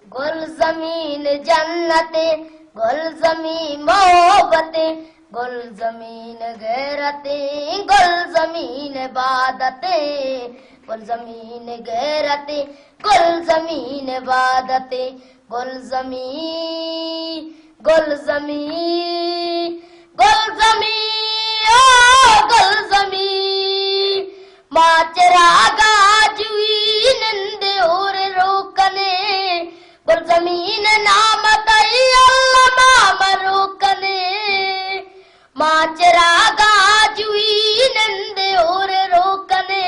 गुल जमीन जन्नते, गुल जमीन मोहब्बते, गुल जमीन गैरते, गुल जमीन इबादते, गुल जमीन गैरते, गुल जमीन इबादते, गुल जमीन, गुल जमीन, गुल जमीन, ओ गुल जमीन, माचरा गाजुई नंदे और रोकने, गुल जमीन नाम तई अल्लाह माम रोकने, माचरा गाजुई नंदे और रोकने,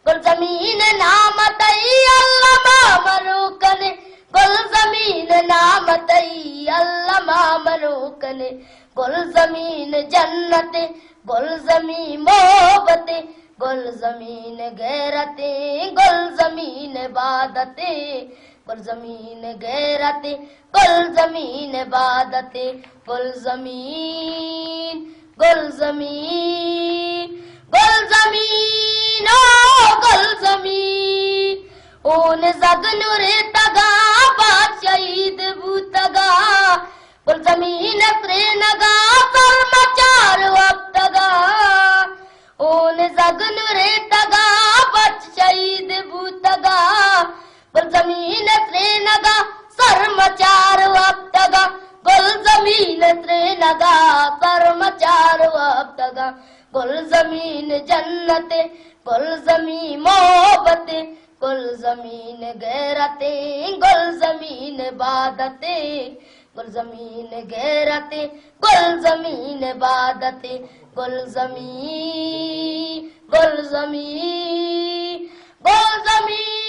गुल जमीन नाम तई अल्लाह माम रोकने, गुल जमीन नाम तई अल्लाह माम रोकने, गुल जमीन जन्नते, गुल जमीन मोहब्बते, गुल जमीन गैरते, गुल जमीन इबादते, गुल जमीन गैरते, गुल जमीन इबादते, गुल जमीन, गुल जमीन, गुल जमीन, ओ गुल जमीन, ओन जगनुरे तगा बादशाहीद बूतगा, गुल जमीन प्रेनगा कर्मचार वक्तगा, ओन जगनुरे तगा बादशाहीद बूतगा, गुल जमीन त्रेनगा कर्मचार वक्तगा, गुल जमीन त्रेनगा कर्मचार वक्तगा, गुल जमीन जन्नते, गुल जमीन मोहब्बते, गुल जमीन गैरते, गुल जमीन इबादते, गुल जमीन गैरते, गुल जमीन इबादते, गुल जमीन, गुल जमीन, गुल जमीन।